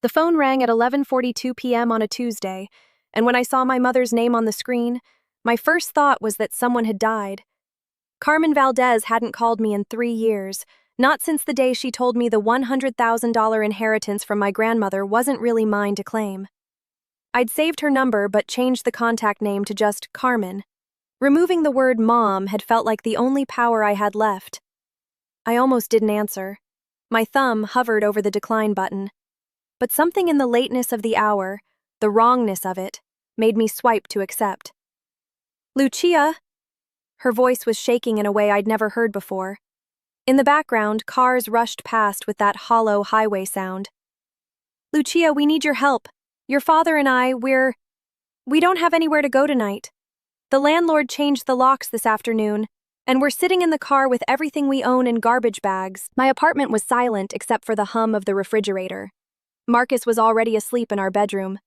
The phone rang at 11:42 p.m. on a Tuesday, and when I saw my mother's name on the screen, my first thought was that someone had died. Carmen Valdez hadn't called me in 3 years, not since the day she told me the $100,000 inheritance from my grandmother wasn't really mine to claim. I'd saved her number but changed the contact name to just Carmen. Removing the word mom had felt like the only power I had left. I almost didn't answer. My thumb hovered over the decline button. But something in the lateness of the hour, the wrongness of it, made me swipe to accept. "Lucia!" Her voice was shaking in a way I'd never heard before. In the background, cars rushed past with that hollow highway sound. "Lucia, we need your help. Your father and I, we don't have anywhere to go tonight. The landlord changed the locks this afternoon, and we're sitting in the car with everything we own in garbage bags." My apartment was silent except for the hum of the refrigerator. Marcus was already asleep in our bedroom.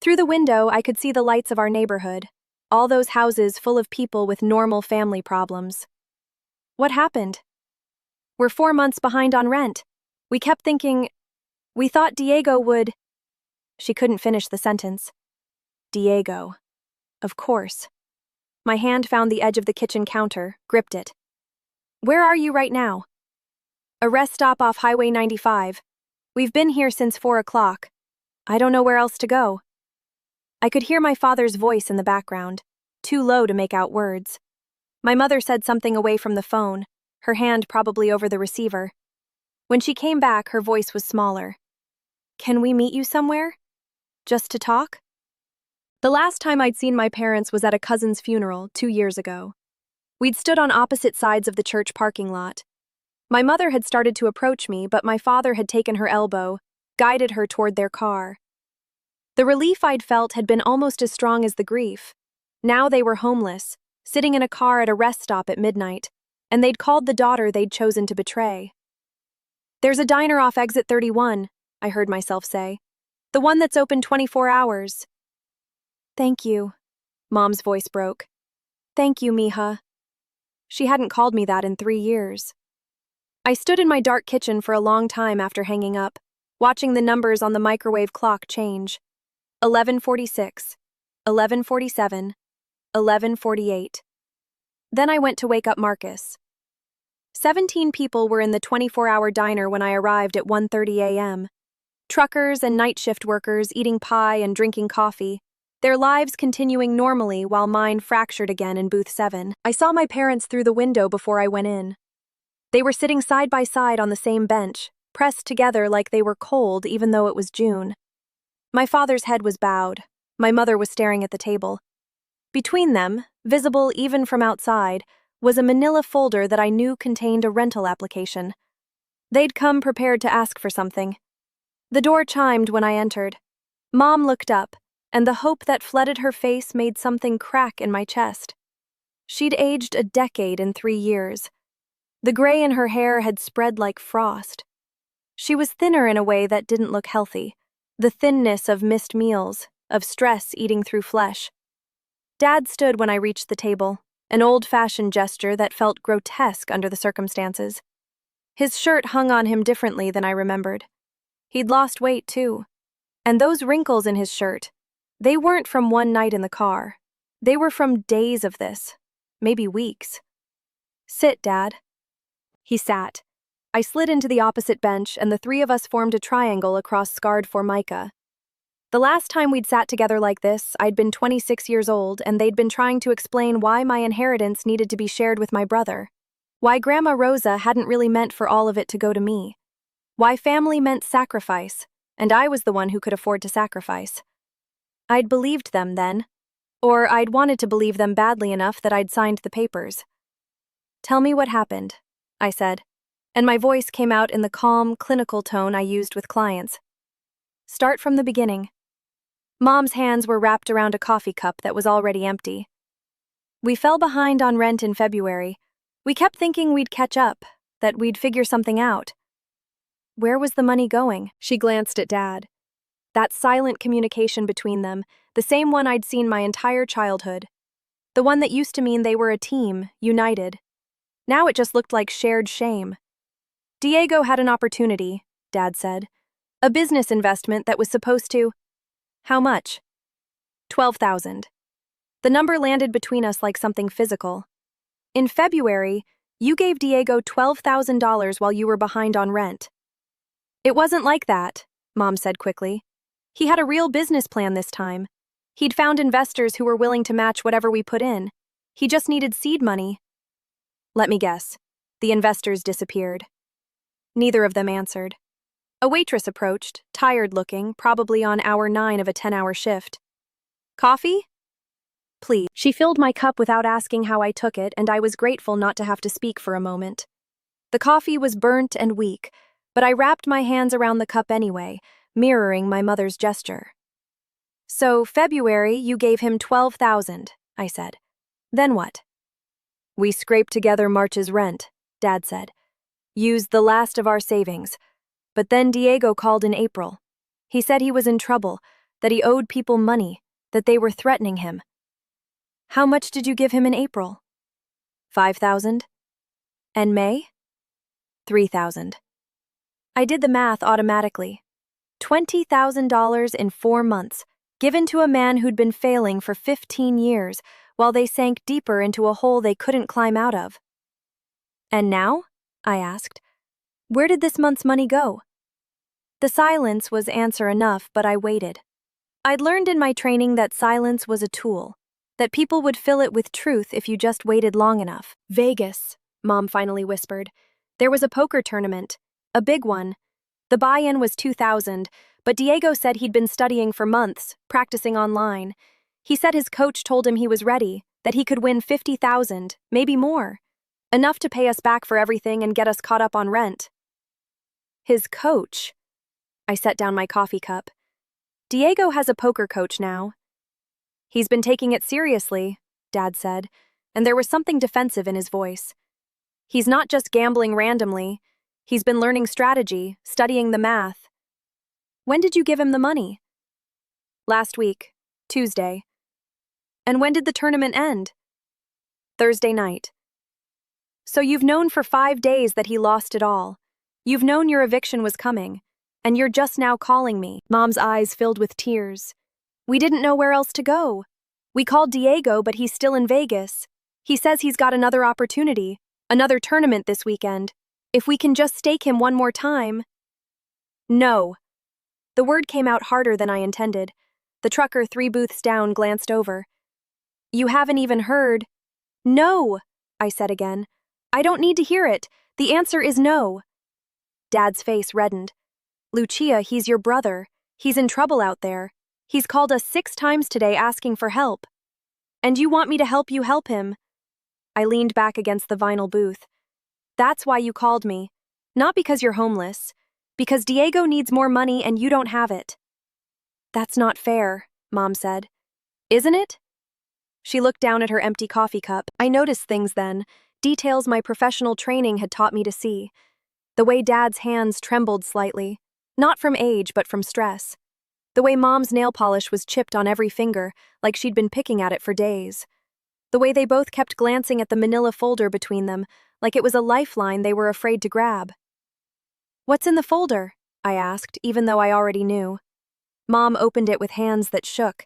Through the window, I could see the lights of our neighborhood, all those houses full of people with normal family problems. What happened? We're 4 months behind on rent. We thought Diego would. She couldn't finish the sentence. Diego. Of course. My hand found the edge of the kitchen counter, gripped it. "Where are you right now?" "A rest stop off Highway 95. We've been here since 4 o'clock. I don't know where else to go." I could hear my father's voice in the background, too low to make out words. My mother said something away from the phone, her hand probably over the receiver. When she came back, her voice was smaller. "Can we meet you somewhere? Just to talk?" The last time I'd seen my parents was at a cousin's funeral 2 years ago. We'd stood on opposite sides of the church parking lot. My mother had started to approach me, but my father had taken her elbow, guided her toward their car. The relief I'd felt had been almost as strong as the grief. Now they were homeless, sitting in a car at a rest stop at midnight, and they'd called the daughter they'd chosen to betray. "There's a diner off exit 31, I heard myself say. "The one that's open 24 hours. "Thank you," Mom's voice broke. "Thank you, mija." She hadn't called me that in 3 years. I stood in my dark kitchen for a long time after hanging up, watching the numbers on the microwave clock change. 11:46, 11:47, 11:48. Then I went to wake up Marcus. 17 people were in the 24-hour diner when I arrived at 1:30 a.m. Truckers and night shift workers eating pie and drinking coffee, their lives continuing normally while mine fractured again in booth 7. I saw my parents through the window before I went in. They were sitting side by side on the same bench, pressed together like they were cold even though it was June. My father's head was bowed. My mother was staring at the table. Between them, visible even from outside, was a manila folder that I knew contained a rental application. They'd come prepared to ask for something. The door chimed when I entered. Mom looked up, and the hope that flooded her face made something crack in my chest. She'd aged a decade in 3 years. The gray in her hair had spread like frost. She was thinner in a way that didn't look healthy, the thinness of missed meals, of stress eating through flesh. Dad stood when I reached the table, an old-fashioned gesture that felt grotesque under the circumstances. His shirt hung on him differently than I remembered. He'd lost weight, too. And those wrinkles in his shirt, they weren't from one night in the car. They were from days of this, maybe weeks. "Sit, Dad." He sat. I slid into the opposite bench, and the 3 of us formed a triangle across scarred formica. The last time we'd sat together like this, I'd been 26 years old, and they'd been trying to explain why my inheritance needed to be shared with my brother. Why Grandma Rosa hadn't really meant for all of it to go to me. Why family meant sacrifice, and I was the one who could afford to sacrifice. I'd believed them then, or I'd wanted to believe them badly enough that I'd signed the papers. "Tell me what happened," I said, and my voice came out in the calm, clinical tone I used with clients. "Start from the beginning." Mom's hands were wrapped around a coffee cup that was already empty. "We fell behind on rent in February. We kept thinking we'd catch up, that we'd figure something out." "Where was the money going?" She glanced at Dad. That silent communication between them, the same one I'd seen my entire childhood. The one that used to mean they were a team, united. Now it just looked like shared shame. "Diego had an opportunity," Dad said. A business investment that was supposed to. How much? 12,000. The number landed between us like something physical. In February, you gave Diego $12,000 while you were behind on rent. It wasn't like that, Mom said quickly. He had a real business plan this time. He'd found investors who were willing to match whatever we put in. He just needed seed money. Let me guess. The investors disappeared. Neither of them answered. A waitress approached, tired-looking, probably on hour 9 of a 10-hour shift. Coffee? Please. She filled my cup without asking how I took it, and I was grateful not to have to speak for a moment. The coffee was burnt and weak, but I wrapped my hands around the cup anyway, mirroring my mother's gesture. So, February, you gave him 12,000, I said. Then what? We scraped together March's rent, Dad said. Used the last of our savings. But then Diego called in April. He said he was in trouble, that he owed people money, that they were threatening him. How much did you give him in April? 5,000. And May? 3,000. I did the math automatically. $20,000 in 4 months, given to a man who'd been failing for 15 years, while they sank deeper into a hole they couldn't climb out of. And now? I asked. Where did this month's money go? The silence was answer enough, but I waited. I'd learned in my training that silence was a tool, that people would fill it with truth if you just waited long enough. Vegas, Mom finally whispered. There was a poker tournament, a big one. The buy-in was 2,000, but Diego said he'd been studying for months, practicing online. He said his coach told him he was ready, that he could win 50,000, maybe more. Enough to pay us back for everything and get us caught up on rent. His coach? I set down my coffee cup. Diego has a poker coach now. He's been taking it seriously, Dad said, and there was something defensive in his voice. He's not just gambling randomly. He's been learning strategy, studying the math. When did you give him the money? Last week, Tuesday. And when did the tournament end? Thursday night. So you've known for 5 days that he lost it all. You've known your eviction was coming, and you're just now calling me. Mom's eyes filled with tears. We didn't know where else to go. We called Diego, but he's still in Vegas. He says he's got another opportunity, another tournament this weekend. If we can just stake him one more time. No. The word came out harder than I intended. The trucker 3 booths down glanced over. You haven't even heard. No, I said again. I don't need to hear it. The answer is no. Dad's face reddened. Lucia, he's your brother. He's in trouble out there. He's called us 6 times today asking for help. And you want me to help you help him? I leaned back against the vinyl booth. That's why you called me. Not because you're homeless. Because Diego needs more money and you don't have it. That's not fair, Mom said. Isn't it? She looked down at her empty coffee cup. I noticed things then, details my professional training had taught me to see. The way Dad's hands trembled slightly, not from age but from stress. The way Mom's nail polish was chipped on every finger, like she'd been picking at it for days. The way they both kept glancing at the manila folder between them, like it was a lifeline they were afraid to grab. What's in the folder? I asked, even though I already knew. Mom opened it with hands that shook.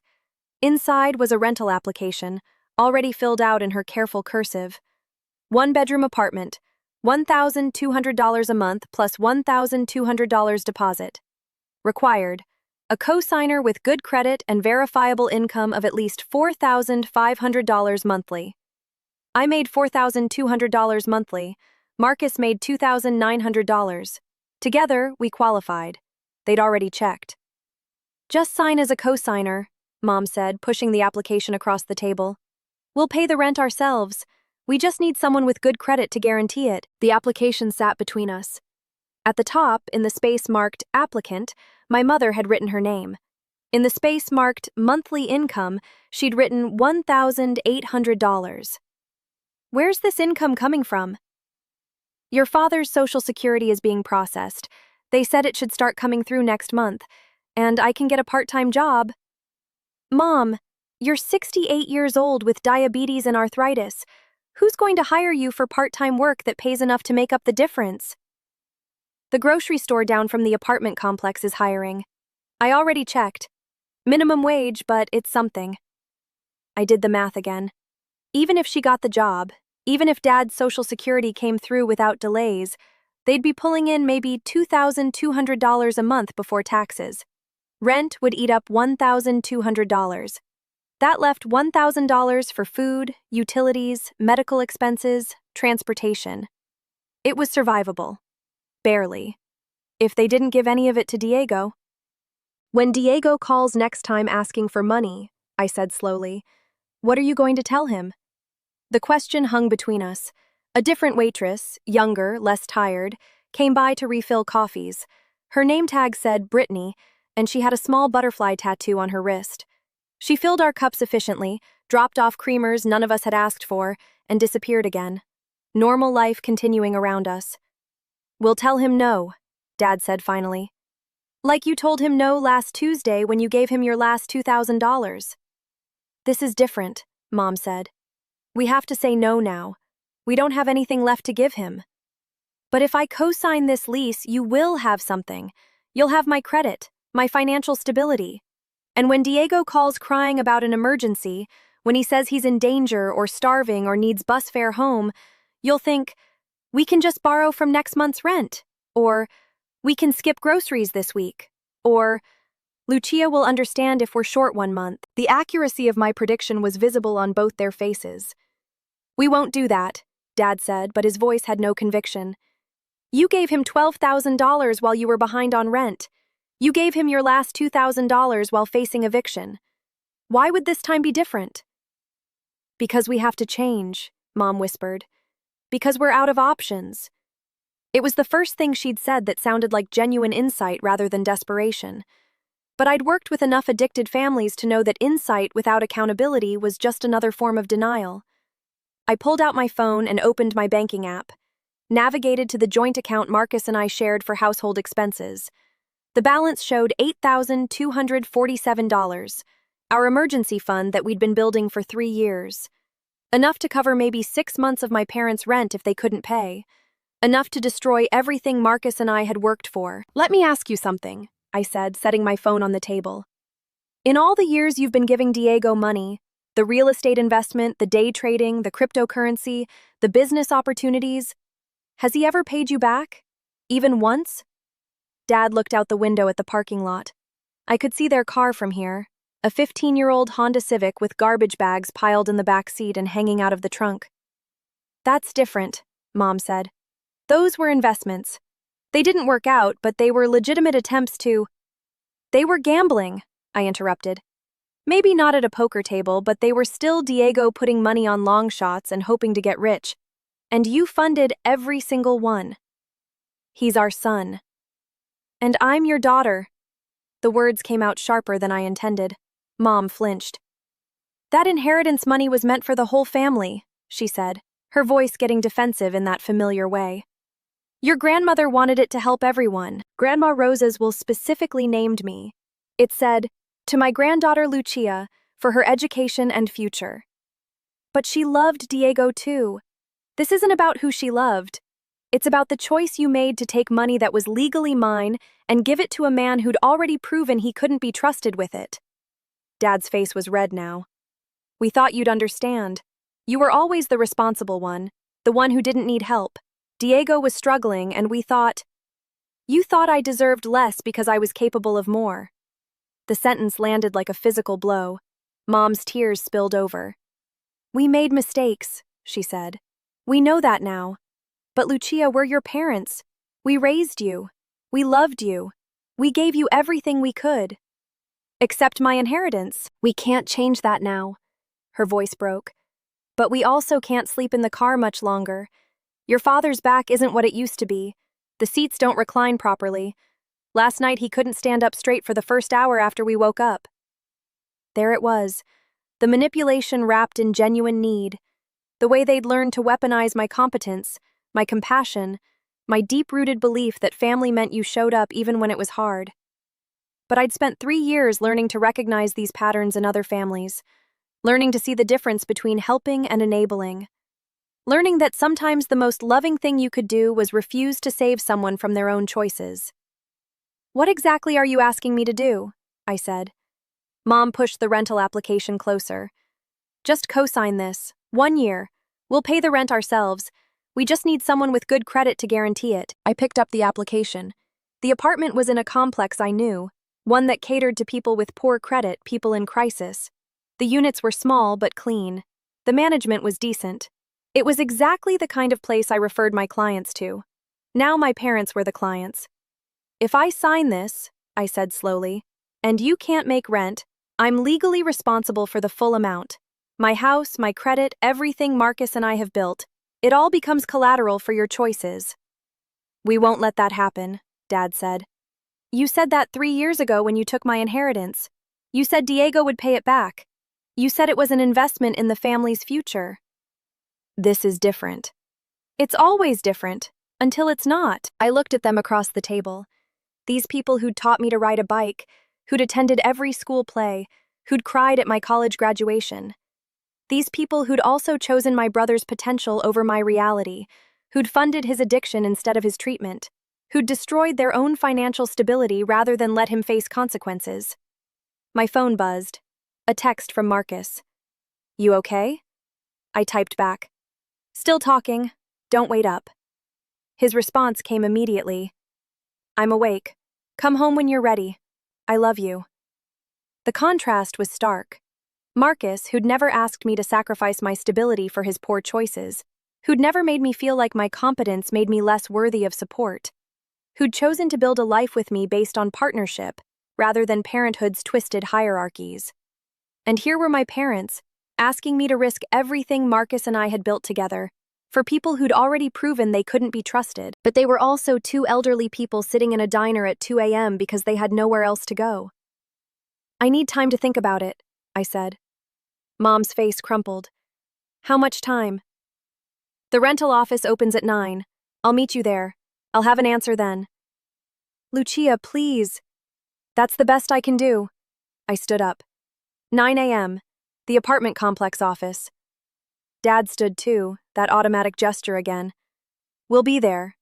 Inside was a rental application, already filled out in her careful cursive. 1-bedroom apartment, $1,200 a month plus $1,200 deposit. Required, a co-signer with good credit and verifiable income of at least $4,500 monthly. I made $4,200 monthly. Marcus made $2,900. Together, we qualified. They'd already checked. Just sign as a co-signer, Mom said, pushing the application across the table. We'll pay the rent ourselves. We just need someone with good credit to guarantee it. The application sat between us. At the top, in the space marked applicant, my mother had written her name. In the space marked monthly income, she'd written $1,800. Where's this income coming from? Your father's Social Security is being processed. They said it should start coming through next month, and I can get a part-time job. Mom, you're 68 years old with diabetes and arthritis. Who's going to hire you for part-time work that pays enough to make up the difference? The grocery store down from the apartment complex is hiring. I already checked. Minimum wage, but it's something. I did the math again. Even if she got the job, even if Dad's Social Security came through without delays, they'd be pulling in maybe $2,200 a month before taxes. Rent would eat up $1,200. That left $1,000 for food, utilities, medical expenses, transportation. It was survivable. Barely. If they didn't give any of it to Diego. When Diego calls next time asking for money, I said slowly, what are you going to tell him? The question hung between us. A different waitress, younger, less tired, came by to refill coffees. Her name tag said Brittany, and she had a small butterfly tattoo on her wrist. She filled our cups efficiently, dropped off creamers none of us had asked for, and disappeared again. Normal life continuing around us. We'll tell him no, Dad said finally. Like you told him no last Tuesday when you gave him your last $2,000. This is different, Mom said. We have to say no now. We don't have anything left to give him. But if I co-sign this lease, you will have something. You'll have my credit, my financial stability. And when Diego calls crying about an emergency, when he says he's in danger or starving or needs bus fare home, you'll think, we can just borrow from next month's rent, or we can skip groceries this week, or Lucia will understand if we're short 1 month. The accuracy of my prediction was visible on both their faces. We won't do that, Dad said, but his voice had no conviction. You gave him $12,000 while you were behind on rent. You gave him your last $2,000 while facing eviction. Why would this time be different? Because we have to change, Mom whispered. Because we're out of options. It was the first thing she'd said that sounded like genuine insight rather than desperation. But I'd worked with enough addicted families to know that insight without accountability was just another form of denial. I pulled out my phone and opened my banking app, navigated to the joint account Marcus and I shared for household expenses. The balance showed $8,247, our emergency fund that we'd been building for 3 years. Enough to cover maybe 6 months of my parents' rent if they couldn't pay. Enough to destroy everything Marcus and I had worked for. Let me ask you something, I said, setting my phone on the table. In all the years you've been giving Diego money, the real estate investment, the day trading, the cryptocurrency, the business opportunities, has he ever paid you back? Even once? Dad looked out the window at the parking lot. I could see their car from here, a 15-year-old Honda Civic with garbage bags piled in the back seat and hanging out of the trunk. That's different, Mom said. Those were investments. They didn't work out, but they were legitimate attempts to... They were gambling, I interrupted. Maybe not at a poker table, but they were still Diego putting money on long shots and hoping to get rich. And you funded every single one. He's our son. And I'm your daughter. The words came out sharper than I intended. Mom flinched. That inheritance money was meant for the whole family, she said, her voice getting defensive in that familiar way. Your grandmother wanted it to help everyone. Grandma Rosa's will specifically named me. It said, to my granddaughter Lucia, for her education and future. But she loved Diego too. This isn't about who she loved. It's about the choice you made to take money that was legally mine and give it to a man who'd already proven he couldn't be trusted with it. Dad's face was red now. We thought you'd understand. You were always the responsible one, the one who didn't need help. Diego was struggling, and we thought... You thought I deserved less because I was capable of more. The sentence landed like a physical blow. Mom's tears spilled over. We made mistakes, she said. We know that now. But Lucia, we're your parents. We raised you. We loved you. We gave you everything we could. Except my inheritance. We can't change that now. Her voice broke. But we also can't sleep in the car much longer. Your father's back isn't what it used to be. The seats don't recline properly. Last night he couldn't stand up straight for the first hour after we woke up. There it was. The manipulation wrapped in genuine need. The way they'd learned to weaponize my competence, my compassion, my deep-rooted belief that family meant you showed up even when it was hard. But I'd spent 3 years learning to recognize these patterns in other families, learning to see the difference between helping and enabling. learning that sometimes the most loving thing you could do was refuse to save someone from their own choices. "What exactly are you asking me to do?" I said. Mom pushed the rental application closer. "Just co-sign this. 1 year. We'll pay the rent ourselves. We just need someone with good credit to guarantee it." I picked up the application. The apartment was in a complex I knew, one that catered to people with poor credit, people in crisis. The units were small but clean. The management was decent. It was exactly the kind of place I referred my clients to. Now my parents were the clients. "If I sign this," I said slowly, "and you can't make rent, I'm legally responsible for the full amount. My house, my credit, everything Marcus and I have built. It all becomes collateral for your choices." "We won't let that happen," Dad said. "You said that 3 years ago when you took my inheritance. You said Diego would pay it back. You said it was an investment in the family's future." "This is different." "It's always different, until it's not." I looked at them across the table. These people who'd taught me to ride a bike, who'd attended every school play, who'd cried at my college graduation. These people who'd also chosen my brother's potential over my reality, who'd funded his addiction instead of his treatment, who'd destroyed their own financial stability rather than let him face consequences. My phone buzzed. A text from Marcus. "You okay?" I typed back. "Still talking. Don't wait up." His response came immediately. "I'm awake. Come home when you're ready. I love you." The contrast was stark. Marcus, who'd never asked me to sacrifice my stability for his poor choices, who'd never made me feel like my competence made me less worthy of support, who'd chosen to build a life with me based on partnership rather than parenthood's twisted hierarchies. And here were my parents, asking me to risk everything Marcus and I had built together, for people who'd already proven they couldn't be trusted, but they were also two elderly people sitting in a diner at 2 a.m. because they had nowhere else to go. "I need time to think about it," I said. Mom's face crumpled. "How much time?" "The rental office opens at 9. I'll meet you there. I'll have an answer then." "Lucia, please." "That's the best I can do." I stood up. 9 a.m., the apartment complex office. Dad stood too, that automatic gesture again. "We'll be there."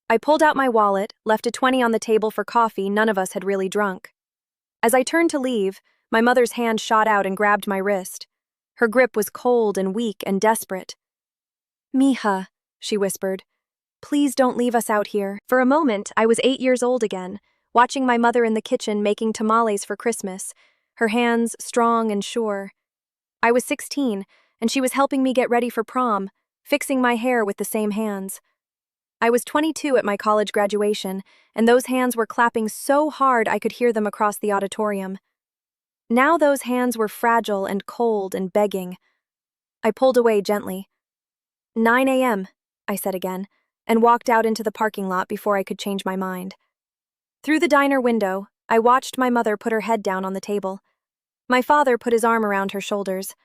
I pulled out my wallet, left a 20 on the table for coffee none of us had really drunk. As I turned to leave, my mother's hand shot out and grabbed my wrist. Her grip was cold and weak and desperate. "Mija," she whispered, "please don't leave us out here." For a moment, I was 8 years old again, watching my mother in the kitchen making tamales for Christmas, her hands strong and sure. I was 16, and she was helping me get ready for prom, fixing my hair with the same hands. I was 22 at my college graduation, and those hands were clapping so hard I could hear them across the auditorium. Now those hands were fragile and cold and begging. I pulled away gently. 9 a.m., I said again, and walked out into the parking lot before I could change my mind. Through the diner window, I watched my mother put her head down on the table. My father put his arm around her shoulders.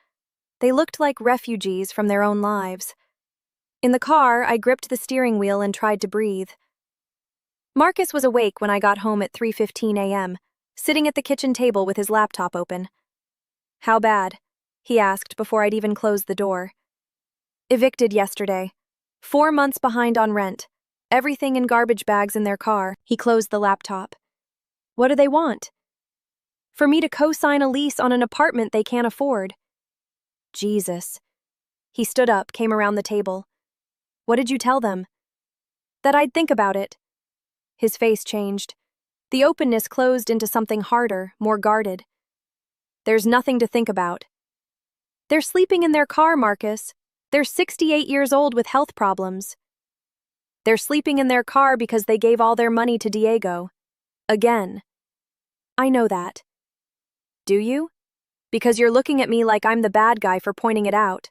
They looked like refugees from their own lives. In the car, I gripped the steering wheel and tried to breathe. Marcus was awake when I got home at 3:15 a.m., sitting at the kitchen table with his laptop open. "How bad?" he asked before I'd even closed the door. "Evicted yesterday. 4 months behind on rent. Everything in garbage bags in their car." He closed the laptop. "What do they want?" "For me to co-sign a lease on an apartment they can't afford." Jesus. He stood up, came around the table. "What did you tell them?" "That I'd think about it." His face changed. The openness closed into something harder, more guarded. "There's nothing to think about. They're sleeping in their car, Marcus. They're 68 years old with health problems. They're sleeping in their car because they gave all their money to Diego. Again." "I know that." "Do you? Because you're looking at me like I'm the bad guy for pointing it out."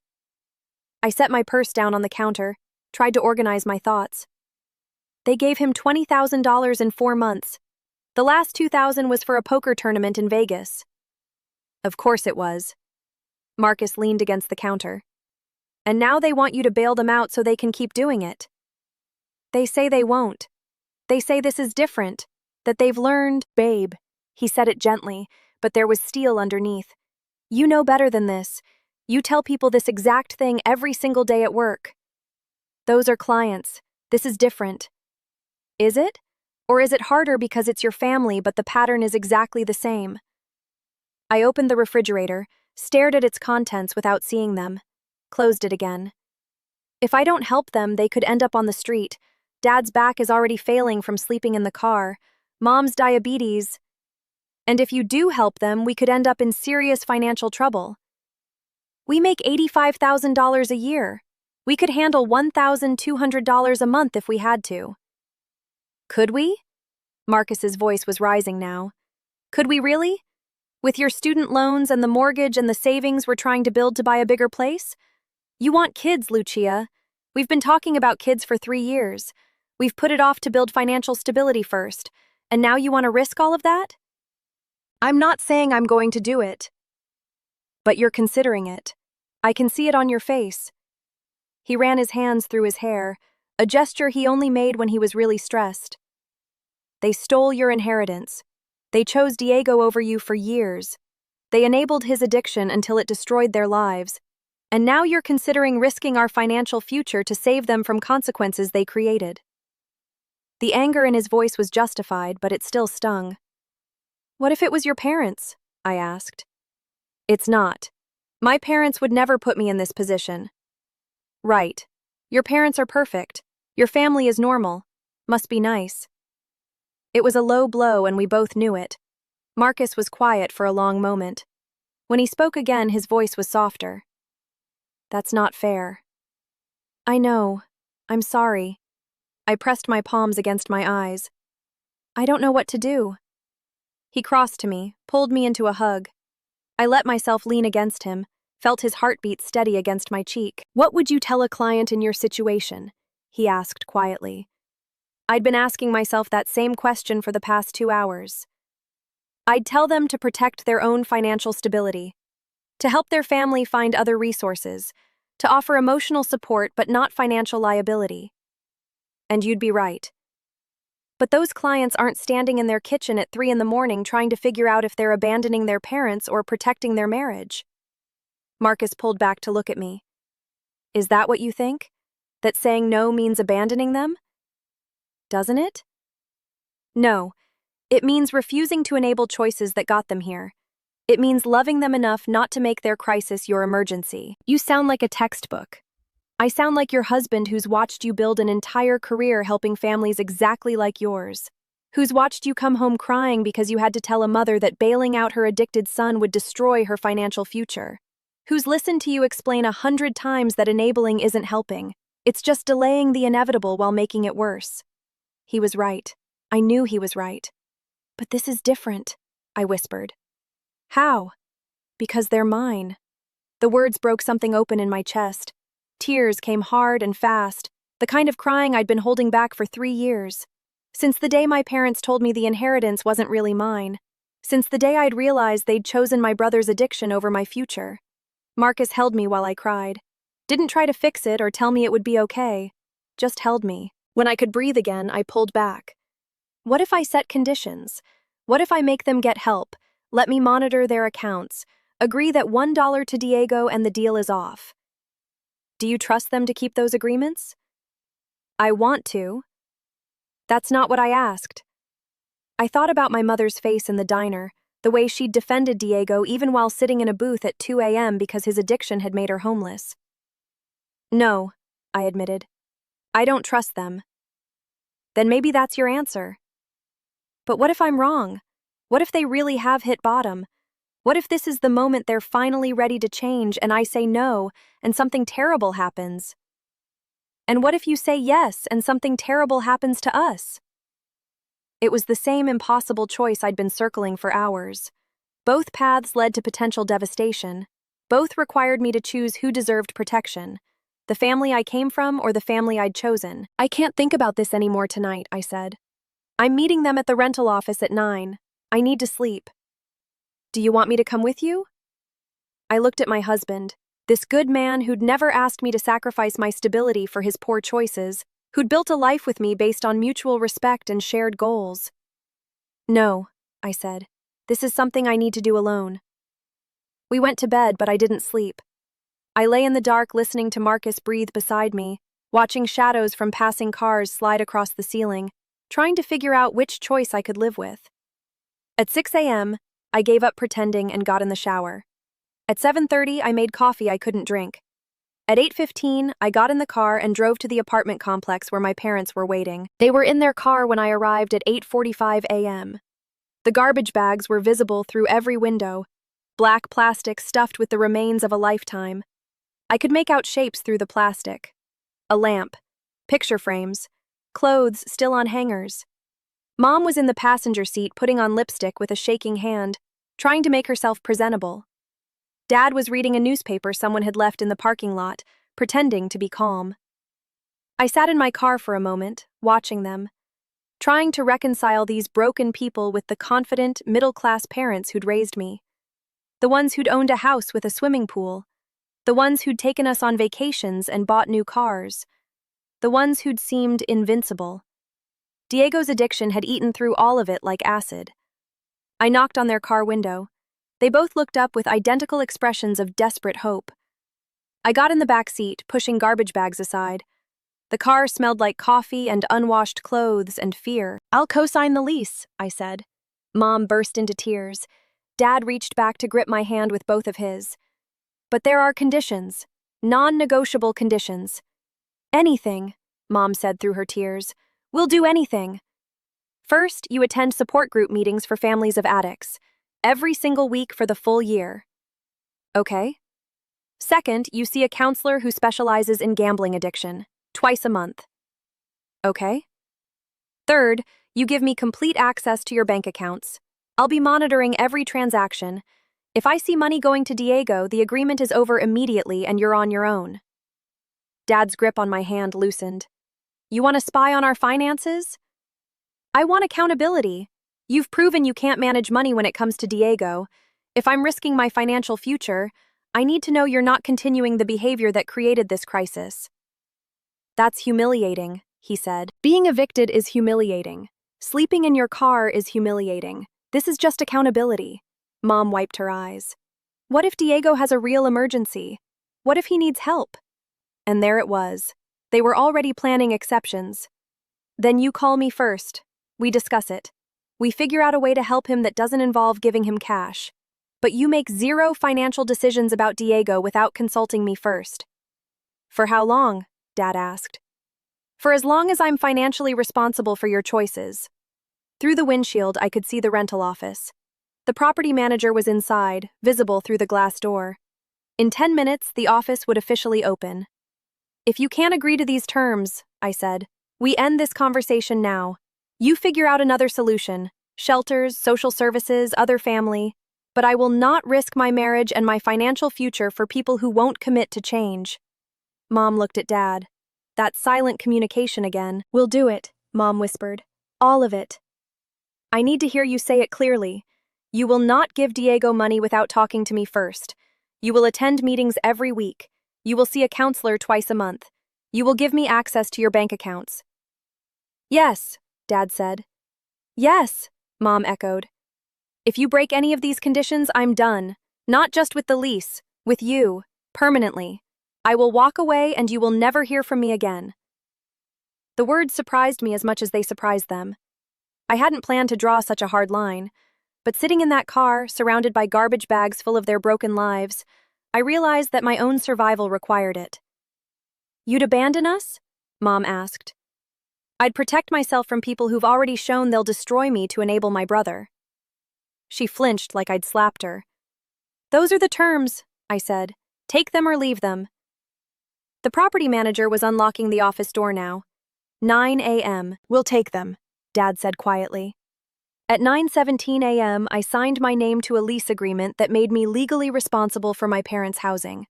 I set my purse down on the counter, tried to organize my thoughts. "They gave him $20,000 in 4 months. The last 2,000 was for a poker tournament in Vegas." "Of course it was." Marcus leaned against the counter. "And now they want you to bail them out so they can keep doing it." "They say they won't. They say this is different, that they've learned." "Babe," he said it gently, but there was steel underneath. "You know better than this. You tell people this exact thing every single day at work. Those are clients. This is different. Is it? Or is it harder because it's your family but the pattern is exactly the same? I opened the refrigerator, stared at its contents without seeing them, closed it again. If I don't help them, they could end up on the street. Dad's back is already failing from sleeping in the car. Mom's diabetes. And if you do help them, we could end up in serious financial trouble. We make $85,000 a year. We could handle $1,200 a month if we had to. Could we? Marcus's voice was rising now. Could we really? With your student loans and the mortgage and the savings we're trying to build to buy a bigger place? You want kids, Lucia. We've been talking about kids for 3 years. We've put it off to build financial stability first, and now you want to risk all of that? I'm not saying I'm going to do it. But you're considering it. I can see it on your face. He ran his hands through his hair, a gesture he only made when he was really stressed. They stole your inheritance. They chose Diego over you for years. They enabled his addiction until it destroyed their lives. And now you're considering risking our financial future to save them from consequences they created. The anger in his voice was justified, but it still stung. What if it was your parents? I asked. It's not. My parents would never put me in this position. Right. Your parents are perfect. Your family is normal. Must be nice. It was a low blow and we both knew it. Marcus was quiet for a long moment. When he spoke again, his voice was softer. That's not fair. I know. I'm sorry. I pressed my palms against my eyes. I don't know what to do. He crossed to me, pulled me into a hug. I let myself lean against him, felt his heartbeat steady against my cheek. What would you tell a client in your situation? He asked quietly. I'd been asking myself that same question for the past 2 hours. I'd tell them to protect their own financial stability, to help their family find other resources, to offer emotional support but not financial liability. And you'd be right. But those clients aren't standing in their kitchen at 3 a.m. trying to figure out if they're abandoning their parents or protecting their marriage. Marcus pulled back to look at me. Is that what you think? That saying no means abandoning them? Doesn't it? No. It means refusing to enable choices that got them here. It means loving them enough not to make their crisis your emergency. You sound like a textbook. I sound like your husband who's watched you build an entire career helping families exactly like yours. Who's watched you come home crying because you had to tell a mother that bailing out her addicted son would destroy her financial future. Who's listened to you explain 100 times that enabling isn't helping. It's just delaying the inevitable while making it worse. He was right. I knew he was right. But this is different, I whispered. How? Because they're mine. The words broke something open in my chest. Tears came hard and fast, the kind of crying I'd been holding back for 3 years. Since the day my parents told me the inheritance wasn't really mine. Since the day I'd realized they'd chosen my brother's addiction over my future. Marcus held me while I cried. Didn't try to fix it or tell me it would be okay. Just held me. When I could breathe again, I pulled back. What if I set conditions? What if I make them get help, let me monitor their accounts, agree that $1 to Diego and the deal is off? Do you trust them to keep those agreements? I want to. That's not what I asked. I thought about my mother's face in the diner, the way she'd defended Diego even while sitting in a booth at 2 a.m. because his addiction had made her homeless. No, I admitted. I don't trust them. Then maybe that's your answer. But what if I'm wrong? What if they really have hit bottom? What if this is the moment they're finally ready to change and I say no and something terrible happens? And what if you say yes and something terrible happens to us? It was the same impossible choice I'd been circling for hours. Both paths led to potential devastation. Both required me to choose who deserved protection. The family I came from or the family I'd chosen. I can't think about this anymore tonight, I said. I'm meeting them at the rental office at 9. I need to sleep. Do you want me to come with you? I looked at my husband, this good man who'd never asked me to sacrifice my stability for his poor choices, who'd built a life with me based on mutual respect and shared goals. No, I said. This is something I need to do alone. We went to bed, but I didn't sleep. I lay in the dark listening to Marcus breathe beside me, watching shadows from passing cars slide across the ceiling, trying to figure out which choice I could live with. At 6 a.m., I gave up pretending and got in the shower. At 7:30, I made coffee I couldn't drink. At 8:15, I got in the car and drove to the apartment complex where my parents were waiting. They were in their car when I arrived at 8:45 a.m. The garbage bags were visible through every window, black plastic stuffed with the remains of a lifetime. I could make out shapes through the plastic. A lamp, picture frames, clothes still on hangers. Mom was in the passenger seat putting on lipstick with a shaking hand, trying to make herself presentable. Dad was reading a newspaper someone had left in the parking lot, pretending to be calm. I sat in my car for a moment, watching them, trying to reconcile these broken people with the confident, middle-class parents who'd raised me. The ones who'd owned a house with a swimming pool. The ones who'd taken us on vacations and bought new cars. The ones who'd seemed invincible. Diego's addiction had eaten through all of it like acid. I knocked on their car window. They both looked up with identical expressions of desperate hope. I got in the back seat, pushing garbage bags aside. The car smelled like coffee and unwashed clothes and fear. "I'll co-sign the lease," I said. Mom burst into tears. Dad reached back to grip my hand with both of his. "But there are conditions, non-negotiable conditions." "Anything," Mom said through her tears. "We'll do anything. First, you attend support group meetings for families of addicts, every single week for the full year. Okay. Second, you see a counselor who specializes in gambling addiction, twice a month. Okay. Third, you give me complete access to your bank accounts. I'll be monitoring every transaction. If I see money going to Diego, the agreement is over immediately and you're on your own." Dad's grip on my hand loosened. "You want to spy on our finances?" "I want accountability. You've proven you can't manage money when it comes to Diego. If I'm risking my financial future, I need to know you're not continuing the behavior that created this crisis." "That's humiliating," he said. "Being evicted is humiliating. Sleeping in your car is humiliating. This is just accountability." Mom wiped her eyes. "What if Diego has a real emergency? What if he needs help?" And there it was. They were already planning exceptions. "Then you call me first. We discuss it. We figure out a way to help him that doesn't involve giving him cash. But you make zero financial decisions about Diego without consulting me first." "For how long?" Dad asked. "For as long as I'm financially responsible for your choices." Through the windshield, I could see the rental office. The property manager was inside, visible through the glass door. In 10 minutes, the office would officially open. "If you can't agree to these terms," I said, "we end this conversation now. You figure out another solution, shelters, social services, other family, but I will not risk my marriage and my financial future for people who won't commit to change." Mom looked at Dad. That silent communication again. "We'll do it," Mom whispered. "All of it. I need to hear you say it clearly. You will not give Diego money without talking to me first. You will attend meetings every week. You will see a counselor twice a month. You will give me access to your bank accounts." "Yes," Dad said. "Yes," Mom echoed. "If you break any of these conditions, I'm done. Not just with the lease, with you, permanently. I will walk away and you will never hear from me again." The words surprised me as much as they surprised them. I hadn't planned to draw such a hard line, but sitting in that car, surrounded by garbage bags full of their broken lives, I realized that my own survival required it. "You'd abandon us?" Mom asked. "I'd protect myself from people who've already shown they'll destroy me to enable my brother." She flinched like I'd slapped her. "Those are the terms," I said. "Take them or leave them." The property manager was unlocking the office door now. 9 a.m. "We'll take them," Dad said quietly. At 9:17 a.m., I signed my name to a lease agreement that made me legally responsible for my parents' housing.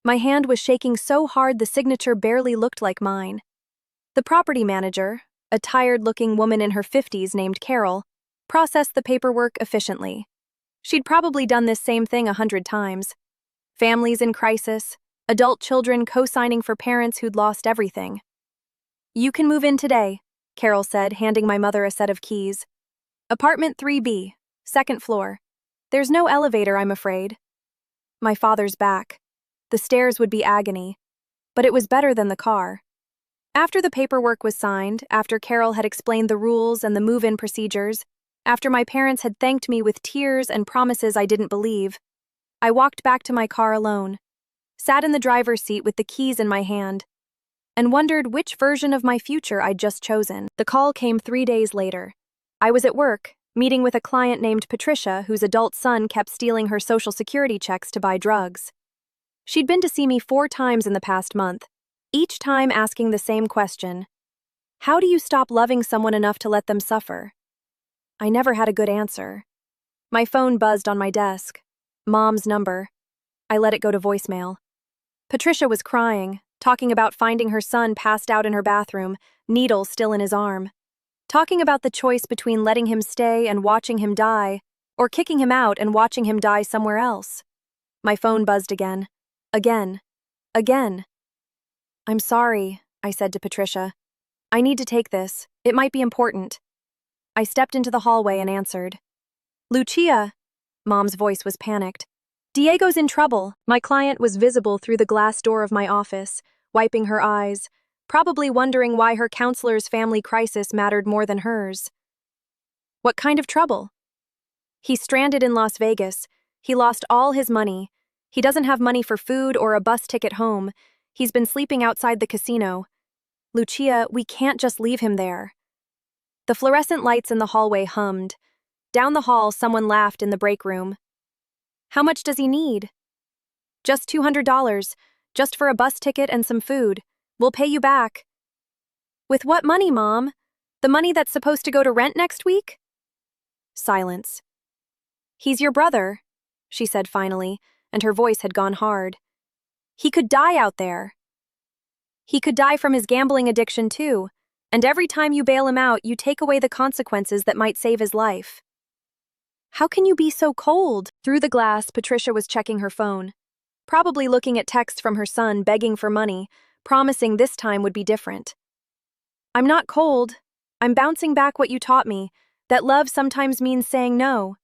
My hand was shaking so hard the signature barely looked like mine. The property manager, a tired-looking woman in her 50s named Carol, processed the paperwork efficiently. She'd probably done this same thing 100 times. Families in crisis, adult children co-signing for parents who'd lost everything. "You can move in today," Carol said, handing my mother a set of keys. "Apartment 3B, second floor. There's no elevator, I'm afraid." My father's back. The stairs would be agony. But it was better than the car. After the paperwork was signed, after Carol had explained the rules and the move-in procedures, after my parents had thanked me with tears and promises I didn't believe, I walked back to my car alone, sat in the driver's seat with the keys in my hand, and wondered which version of my future I'd just chosen. The call came 3 days later. I was at work, meeting with a client named Patricia, whose adult son kept stealing her Social Security checks to buy drugs. She'd been to see me 4 times in the past month, each time asking the same question: how do you stop loving someone enough to let them suffer? I never had a good answer. My phone buzzed on my desk. Mom's number. I let it go to voicemail. Patricia was crying, talking about finding her son passed out in her bathroom, needle still in his arm. Talking about the choice between letting him stay and watching him die, or kicking him out and watching him die somewhere else. My phone buzzed again. Again. Again. I'm sorry, I said to Patricia. I need to take this. It might be important. I stepped into the hallway and answered. Lucia. Mom's voice was panicked. Diego's in trouble. My client was visible through the glass door of my office, wiping her eyes, probably wondering why her counselor's family crisis mattered more than hers. What kind of trouble? He's stranded in Las Vegas. He lost all his money. He doesn't have money for food or a bus ticket home. He's been sleeping outside the casino. Lucia, we can't just leave him there. The fluorescent lights in the hallway hummed. Down the hall, someone laughed in the break room. How much does he need? Just $200, just for a bus ticket and some food. We'll pay you back. With what money, Mom? The money that's supposed to go to rent next week? Silence. He's your brother, she said finally, and her voice had gone hard. He could die out there. He could die from his gambling addiction too, and every time you bail him out, you take away the consequences that might save his life. How can you be so cold? Through the glass, Patricia was checking her phone, probably looking at texts from her son begging for money, promising this time would be different. I'm not cold. I'm bouncing back what you taught me, that love sometimes means saying no.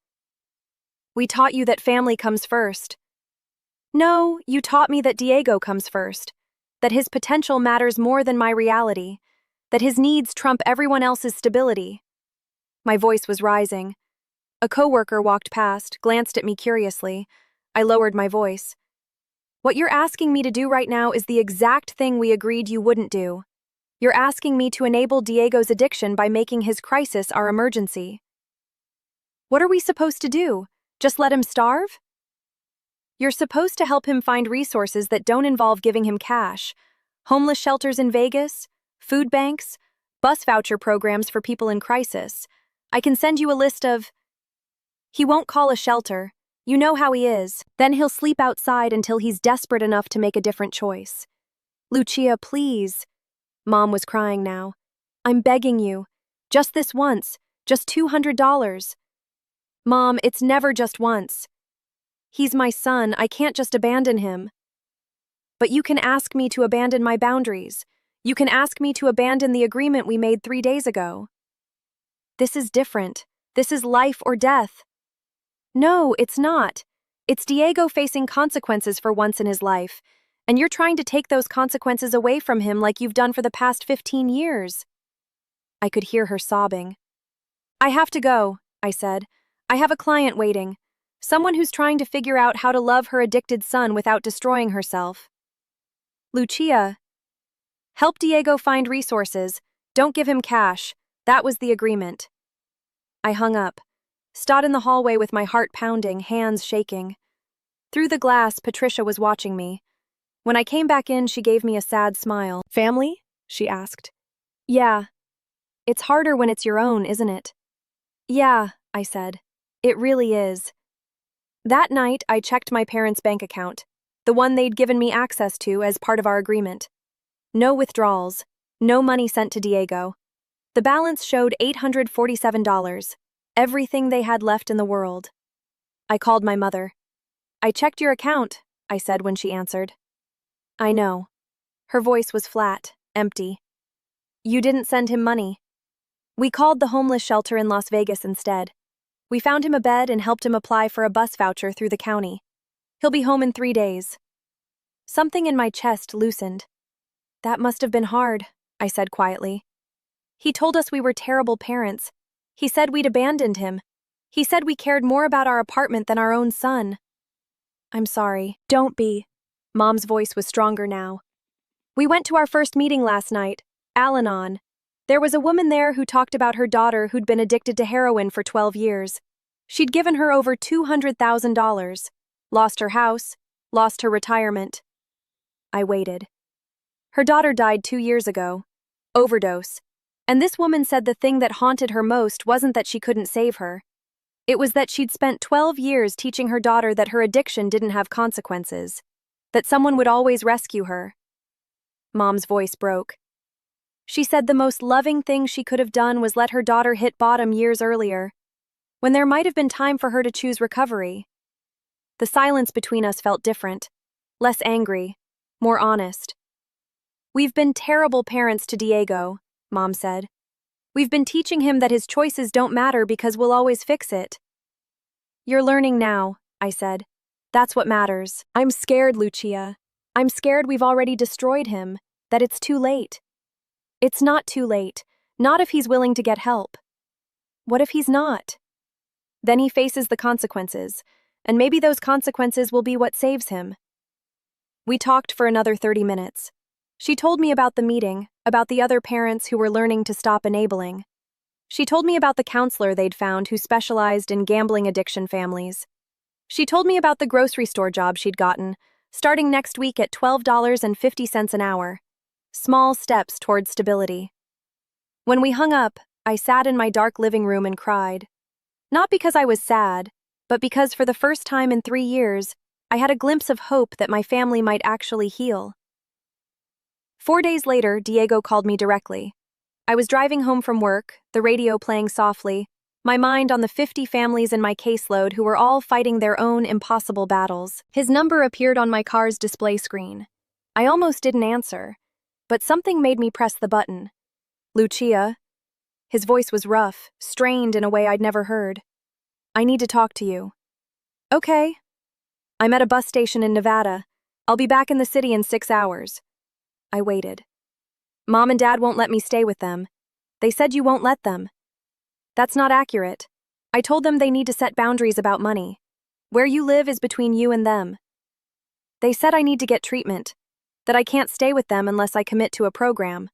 We taught you that family comes first. No, you taught me that Diego comes first, that his potential matters more than my reality, that his needs trump everyone else's stability. My voice was rising. A coworker walked past, glanced at me curiously. I lowered my voice. What you're asking me to do right now is the exact thing we agreed you wouldn't do. You're asking me to enable Diego's addiction by making his crisis our emergency. What are we supposed to do? Just let him starve? You're supposed to help him find resources that don't involve giving him cash. Homeless shelters in Vegas, food banks, bus voucher programs for people in crisis. I can send you a list of... He won't call a shelter. You know how he is. Then he'll sleep outside until he's desperate enough to make a different choice. Lucia, please. Mom was crying now. I'm begging you. Just this once. Just $200. Mom, it's never just once. He's my son. I can't just abandon him. But you can ask me to abandon my boundaries. You can ask me to abandon the agreement we made 3 days ago. This is different. This is life or death. No, it's not. It's Diego facing consequences for once in his life, and you're trying to take those consequences away from him like you've done for the past 15 years. I could hear her sobbing. I have to go, I said. I have a client waiting. Someone who's trying to figure out how to love her addicted son without destroying herself. Lucia. Help Diego find resources. Don't give him cash. That was the agreement. I hung up, stood in the hallway with my heart pounding, hands shaking. Through the glass, Patricia was watching me. When I came back in, she gave me a sad smile. Family? She asked. Yeah. It's harder when it's your own, isn't it? Yeah, I said. It really is. That night, I checked my parents' bank account, the one they'd given me access to as part of our agreement. No withdrawals, no money sent to Diego. The balance showed $847, everything they had left in the world. I called my mother. I checked your account, I said when she answered. I know. Her voice was flat, empty. You didn't send him money. We called the homeless shelter in Las Vegas instead. We found him a bed and helped him apply for a bus voucher through the county. He'll be home in 3 days. Something in my chest loosened. That must have been hard, I said quietly. He told us we were terrible parents. He said we'd abandoned him. He said we cared more about our apartment than our own son. I'm sorry. Don't be. Mom's voice was stronger now. We went to our first meeting last night, Al-Anon. There was a woman there who talked about her daughter who'd been addicted to heroin for 12 years. She'd given her over $200,000, lost her house, lost her retirement. I waited. Her daughter died 2 years ago. Overdose. And this woman said the thing that haunted her most wasn't that she couldn't save her. It was that she'd spent 12 years teaching her daughter that her addiction didn't have consequences, that someone would always rescue her. Mom's voice broke. She said the most loving thing she could have done was let her daughter hit bottom years earlier, when there might have been time for her to choose recovery. The silence between us felt different, less angry, more honest. We've been terrible parents to Diego, Mom said. We've been teaching him that his choices don't matter because we'll always fix it. You're learning now, I said. That's what matters. I'm scared, Lucia. I'm scared we've already destroyed him, that it's too late. It's not too late, not if he's willing to get help. What if he's not? Then he faces the consequences, and maybe those consequences will be what saves him. We talked for another 30 minutes. She told me about the meeting, about the other parents who were learning to stop enabling. She told me about the counselor they'd found who specialized in gambling addiction families. She told me about the grocery store job she'd gotten, starting next week at $12.50 an hour. Small steps toward stability. When we hung up, I sat in my dark living room and cried. Not because I was sad, but because for the first time in 3 years, I had a glimpse of hope that my family might actually heal. 4 days later, Diego called me directly. I was driving home from work, the radio playing softly, my mind on the 50 families in my caseload who were all fighting their own impossible battles. His number appeared on my car's display screen. I almost didn't answer, but something made me press the button. Lucia. His voice was rough, strained in a way I'd never heard. I need to talk to you. Okay. I'm at a bus station in Nevada. I'll be back in the city in 6 hours. I waited. Mom and Dad won't let me stay with them. They said you won't let them. That's not accurate. I told them they need to set boundaries about money. Where you live is between you and them. They said I need to get treatment, that I can't stay with them unless I commit to a program.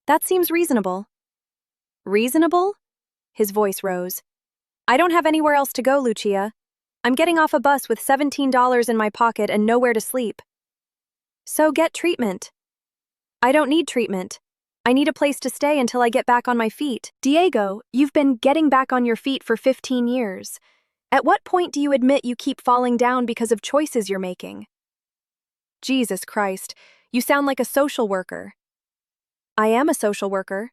That seems reasonable. Reasonable? His voice rose. I don't have anywhere else to go, Lucia. I'm getting off a bus with $17 in my pocket and nowhere to sleep. So get treatment. I don't need treatment. I need a place to stay until I get back on my feet. Diego, you've been getting back on your feet for 15 years. At what point do you admit you keep falling down because of choices you're making? Jesus Christ, you sound like a social worker. I am a social worker.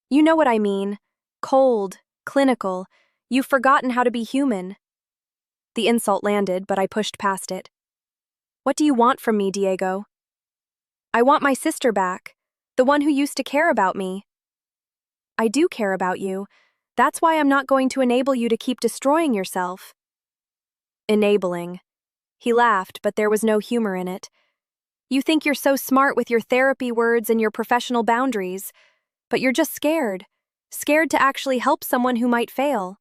You know what I mean. Cold, clinical. You've forgotten how to be human. The insult landed, but I pushed past it. What do you want from me, Diego? I want my sister back, the one who used to care about me. I do care about you. That's why I'm not going to enable you to keep destroying yourself. Enabling. He laughed, but there was no humor in it. You think you're so smart with your therapy words and your professional boundaries, but you're just scared. Scared to actually help someone who might fail.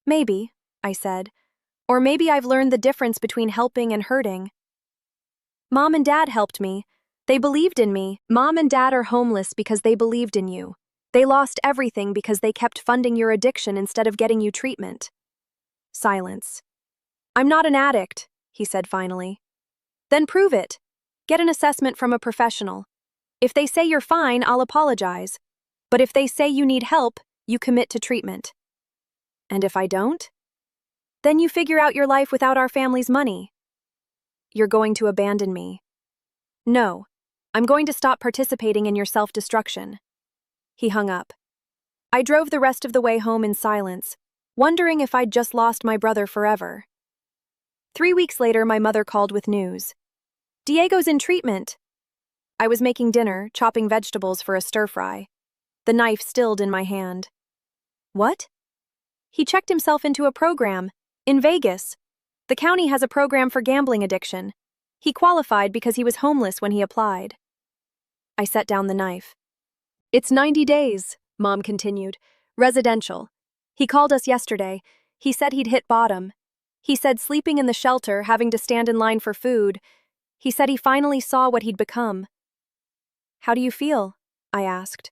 Maybe, I said. Or maybe I've learned the difference between helping and hurting. Mom and Dad helped me. They believed in me. Mom and Dad are homeless because they believed in you. They lost everything because they kept funding your addiction instead of getting you treatment. Silence. I'm not an addict, he said finally. Then prove it. Get an assessment from a professional. If they say you're fine, I'll apologize. But if they say you need help, you commit to treatment. And if I don't? Then you figure out your life without our family's money. You're going to abandon me. No, I'm going to stop participating in your self-destruction. He hung up. I drove the rest of the way home in silence, wondering if I'd just lost my brother forever. 3 weeks later, my mother called with news. Diego's in treatment. I was making dinner, chopping vegetables for a stir-fry. The knife stilled in my hand. What? He checked himself into a program. In Vegas. The county has a program for gambling addiction. He qualified because he was homeless when he applied. I set down the knife. It's 90 days, Mom continued. Residential. He called us yesterday. He said he'd hit bottom. He said sleeping in the shelter, having to stand in line for food. He said he finally saw what he'd become. How do you feel? I asked.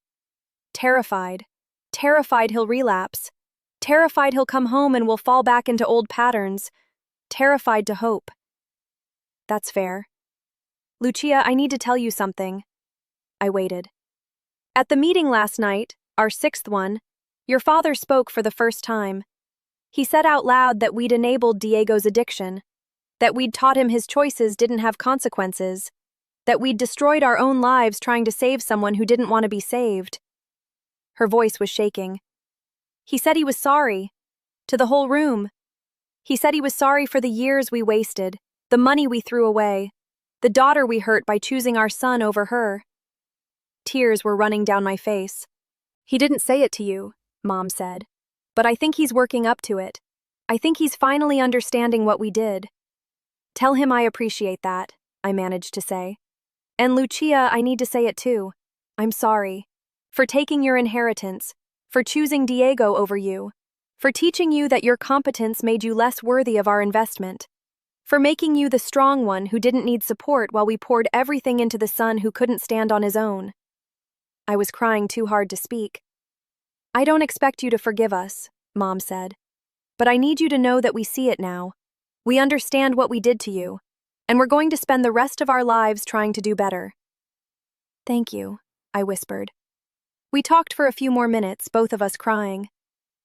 Terrified. Terrified he'll relapse. Terrified he'll come home and we'll fall back into old patterns. Terrified to hope. That's fair. Lucia, I need to tell you something. I waited. At the meeting last night, our 6th one, your father spoke for the first time. He said out loud that we'd enabled Diego's addiction, that we'd taught him his choices didn't have consequences, that we'd destroyed our own lives trying to save someone who didn't want to be saved. Her voice was shaking. He said he was sorry. To the whole room. He said he was sorry for the years we wasted, the money we threw away, the daughter we hurt by choosing our son over her. Tears were running down my face. He didn't say it to you, Mom said. But I think he's working up to it. I think he's finally understanding what we did. Tell him I appreciate that, I managed to say. And Lucia, I need to say it too. I'm sorry. For taking your inheritance, for choosing Diego over you, for teaching you that your competence made you less worthy of our investment, for making you the strong one who didn't need support while we poured everything into the son who couldn't stand on his own. I was crying too hard to speak. I don't expect you to forgive us, Mom said. But I need you to know that we see it now. We understand what we did to you, and we're going to spend the rest of our lives trying to do better. Thank you, I whispered. We talked for a few more minutes, both of us crying.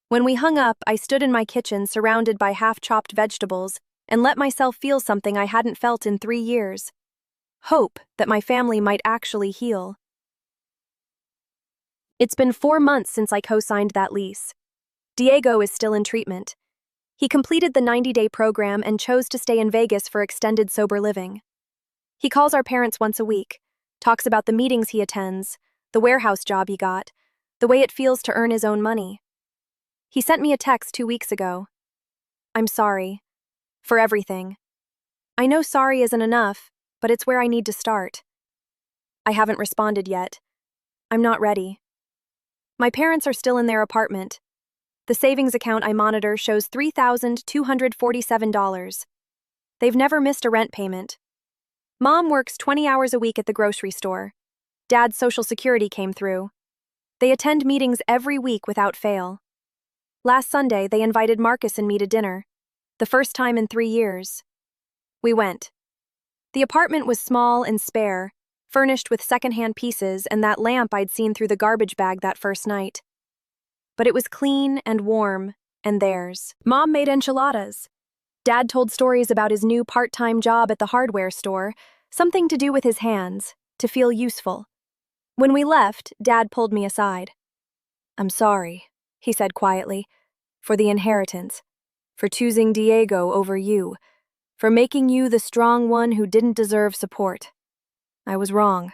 When we hung up, I stood in my kitchen surrounded by half-chopped vegetables and let myself feel something I hadn't felt in 3 years. Hope that my family might actually heal. It's been 4 months since I co-signed that lease. Diego is still in treatment. He completed the 90-day program and chose to stay in Vegas for extended sober living. He calls our parents once a week, talks about the meetings he attends, the warehouse job he got, the way it feels to earn his own money. He sent me a text 2 weeks ago. I'm sorry. For everything. I know sorry isn't enough, but it's where I need to start. I haven't responded yet. I'm not ready. My parents are still in their apartment. The savings account I monitor shows $3,247. They've never missed a rent payment. Mom works 20 hours a week at the grocery store. Dad's Social Security came through. They attend meetings every week without fail. Last Sunday, they invited Marcus and me to dinner, the first time in 3 years. We went. The apartment was small and spare, furnished with secondhand pieces and that lamp I'd seen through the garbage bag that first night. But it was clean and warm, and theirs. Mom made enchiladas. Dad told stories about his new part-time job at the hardware store, something to do with his hands, to feel useful. When we left, Dad pulled me aside. I'm sorry, he said quietly, for the inheritance, for choosing Diego over you, for making you the strong one who didn't deserve support. I was wrong.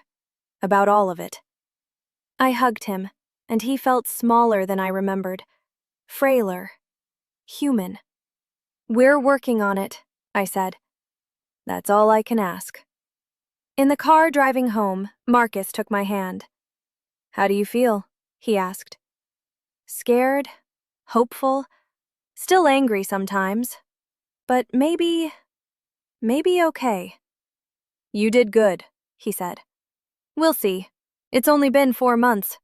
About all of it. I hugged him, and he felt smaller than I remembered. Frailer. Human. We're working on it, I said. That's all I can ask. In the car driving home, Marcus took my hand. How do you feel? He asked. Scared, hopeful, still angry sometimes, but maybe okay. You did good, he said. We'll see. It's only been 4 months.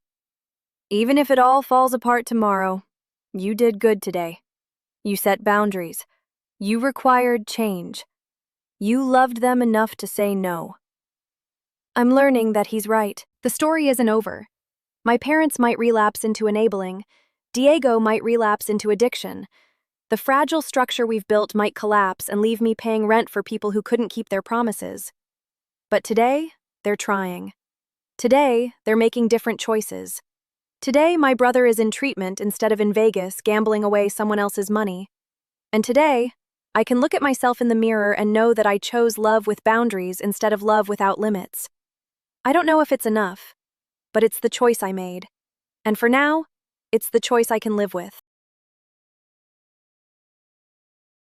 Even if it all falls apart tomorrow, you did good today. You set boundaries. You required change. You loved them enough to say no. I'm learning that he's right. The story isn't over. My parents might relapse into enabling. Diego might relapse into addiction. The fragile structure we've built might collapse and leave me paying rent for people who couldn't keep their promises. But today, they're trying. Today, they're making different choices. Today, my brother is in treatment instead of in Vegas gambling away someone else's money. And today, I can look at myself in the mirror and know that I chose love with boundaries instead of love without limits. I don't know if it's enough, but it's the choice I made. And for now, it's the choice I can live with.